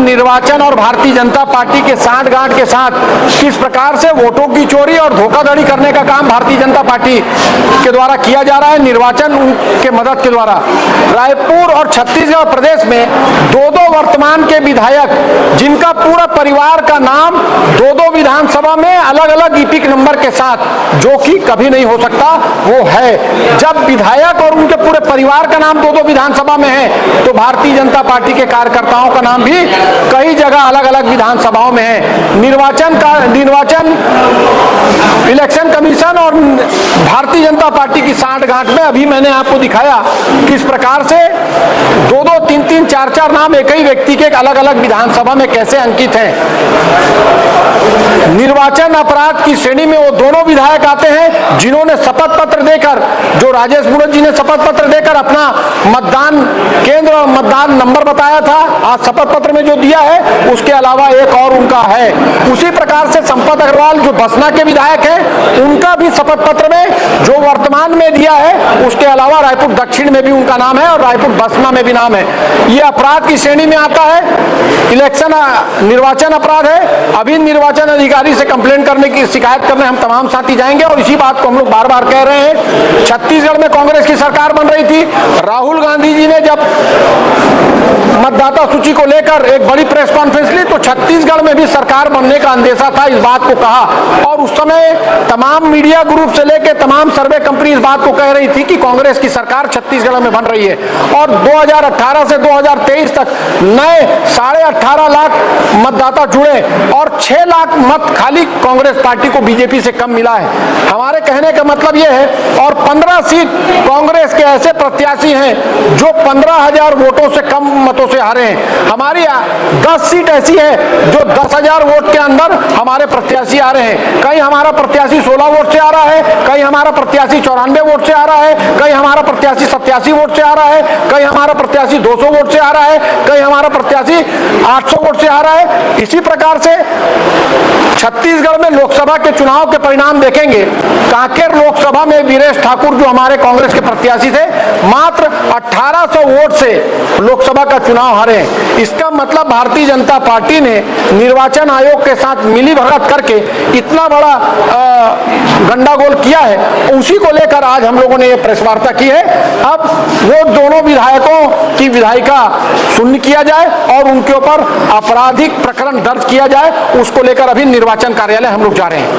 निर्वाचन और भारतीय जनता पार्टी के सांठगांठ के साथ किस प्रकार से वोटों की चोरी और धोखाधड़ी करने का काम भारतीय जनता पार्टी के द्वारा किया जा रहा है निर्वाचन के मदद के द्वारा। रायपुर और छत्तीसगढ़ प्रदेश में दो वर्तमान के विधायक जिनका पूरा परिवार का नाम दो विधानसभा में अलग अलग ईपिक नंबर के साथ, जो कि कभी नहीं हो सकता, वो है। जब विधायक और उनके पूरे परिवार का नाम दो विधानसभा में है तो भारतीय जनता पार्टी के कार्यकर्ताओं का नाम भी कई जगह अलग अलग विधानसभाओं में है। निर्वाचन इलेक्शन कमीशन और भारतीय जनता पार्टी की सांठगांठ में अभी मैंने आपको दिखाया किस प्रकार से दो तीन चार नाम एक ही व्यक्ति के अलग अलग विधानसभा में कैसे अंकित हैं। निर्वाचन अपराध की श्रेणी में वो दोनों विधायक आते हैं जिन्होंने शपथ पत्र देकर, जो राजेश मूणत जी ने शपथ पत्र देकर अपना मतदान केंद्र और मतदान नंबर बताया था, आज शपथ पत्र में जो दिया है उसके अलावा एक और उनका है। उसी प्रकार से संपत अग्रवाल जो बसना के विधायक हैं, उनका भी शपथ पत्र में जो वर्तमान में दिया है उसके अलावा रायपुर दक्षिण में भी उनका नाम है और रायपुर बसना में भी नाम है। ये अपराध की श्रेणी में आता है। निर्वाचन अपराध है। अभी निर्वाचन अधिकारी से कंप्लेंट करने की शिकायत करने हम तमाम साथी जाएंगे और इसी बात को हम लोग बार बार कह रहे हैं। छत्तीसगढ़ में कांग्रेस की सरकार बन रही थी, राहुल गांधी जी ने जब मतदाता सूची को लेकर एक बड़ी प्रेस कॉन्फ्रेंस ली तो छत्तीसगढ़ में भी सरकार बनने का अंदेशा था, इस बात को कहा। और उस समय तमाम मीडिया ग्रुप से लेकर तमाम सर्वे कंपनी इस बात को कह रही थी कि कांग्रेस की सरकार छत्तीसगढ़ में बन रही है। और 2018 से 2023 तक नए 18.5 लाख मतदाता जुड़े और 6 लाख मत खाली कांग्रेस पार्टी को बीजेपी से कम मिला है। हमारे कहने का मतलब यह है, और 15 सीट कांग्रेस के ऐसे प्रत्याशी हैं जो 15,000 वोटों से कम मतों से हारे हैं। हमारी 10 सीट ऐसी है जो 10,000 वोट के अंदर हमारे प्रत्याशी आ रहे हैं। कहीं हमारा प्रत्याशी 16 वोट से आ रहा है, कहीं हमारा प्रत्याशी 94 वोट से आ रहा है, कहीं हमारा प्रत्याशी 87 वोट से आ रहा है, कहीं हमारा प्रत्याशी 200 वोट से आ रहा है, कहीं हमारा प्रत्याशी 800 वोट से आ रहा है। इसी प्रकार से छत्तीसगढ़ में लोकसभा के चुनाव के परिणाम देखेंगे। कांकेर लोकसभा में वीरेश ठाकुर जो हमारे कांग्रेस के प्रत्याशी थे, मात्र 1800 वोट से लोकसभा का चुनाव हारे। इसका मतलब भारतीय जनता पार्टी ने निर्वाचन आयोग के साथ मिलीभगत करके इतना बड़ा गंडागोल किया है। उसी को लेकर आज हम लोगों ने ये प्रेस वार्ता की है। अब वो दोनों विधायकों की विधायिका सुन्न किया जाए और उनके ऊपर आपराधिक प्रकरण दर्ज किया जाए, उसको लेकर अभी निर्वाचन कार्यालय हम लोग जा रहे हैं।